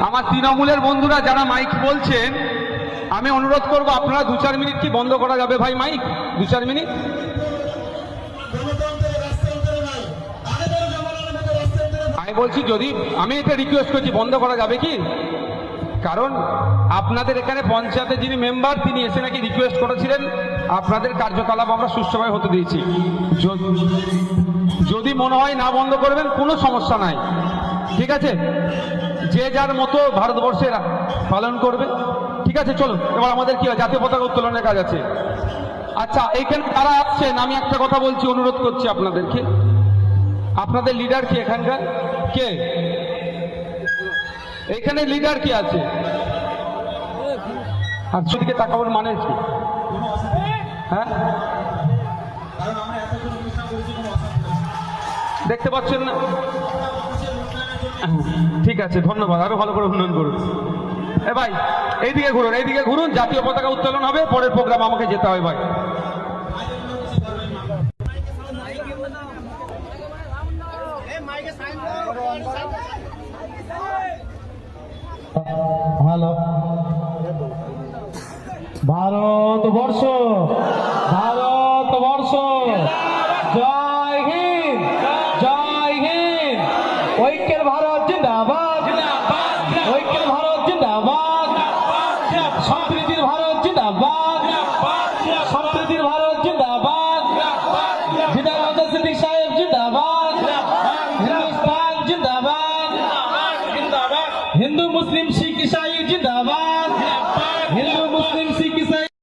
আমার তৃণমূলের বন্ধুরা যারা মাইক বলছেন, আমি অনুরোধ করব আপনারা 2-4 মিনিট কি বন্ধ করা যাবে ভাই মাইক? 2-4 মিনিট। আমি বলছি যদি আমি এটা রিকোয়েস্ট করছি বন্ধ করা যাবে কি? কারণ আপনাদের এখানে পঞ্চায়েতের যিনি মেম্বার তিনি এসে নাকি রিকোয়েস্ট করেছিলেন আপনাদের কার্যকলাপ আমরা সুষ্ঠুভাবে হতে দিয়েছি। যদি মনে হয় না বন্ধ করবেন কোনো সমস্যা নাই, ঠিক আছে? যে যার মতো ভারতবর্ষে পালন করবে, ঠিক আছে? চলুন এবার আমাদের কি জাতীয় পতাকা উত্তোলনের কাজ আছে। আচ্ছা, এইখানে কারা আসছেন আমি একটা কথা বলছি, অনুরোধ করছি আপনাদেরকে, আপনাদের লিডার কি এখানকার? কে এখানে লিডার কি আছে? আর সেদিকে তাকাবার মানে কি? হ্যাঁ, দেখতে পাচ্ছেন না? ঠিক আছে, ধন্যবাদ, আরো ভালো করে উন্নয়ন করুন। এ ভাই এইদিকে ঘুরুন, এইদিকে ঘুরুন, জাতীয় পতাকা উত্তোলন হবে, পরের প্রোগ্রাম আমাকে যেতে হয় ভাই। হ্যালো, ভারতবর্ষ, ভারতবর্ষ, জয় হিন্দ, জয় হিন্দ। ঐক্যের ভারত জিন্দাবাদ, ঐক্যের ভারত জিন্দাবাদ, সম্প্রীতির ভারত জিন্দাবাদ, সম্প্রীতির ভারত জিন্দাবাদ, বিধায়ক সিদ্দিক সাহেব জিন্দাবাদ, হিন্দুস্তান জিন্দাবাদ, হিন্দু মুসলিম শিখ ইসাই জিন্দাবাদ।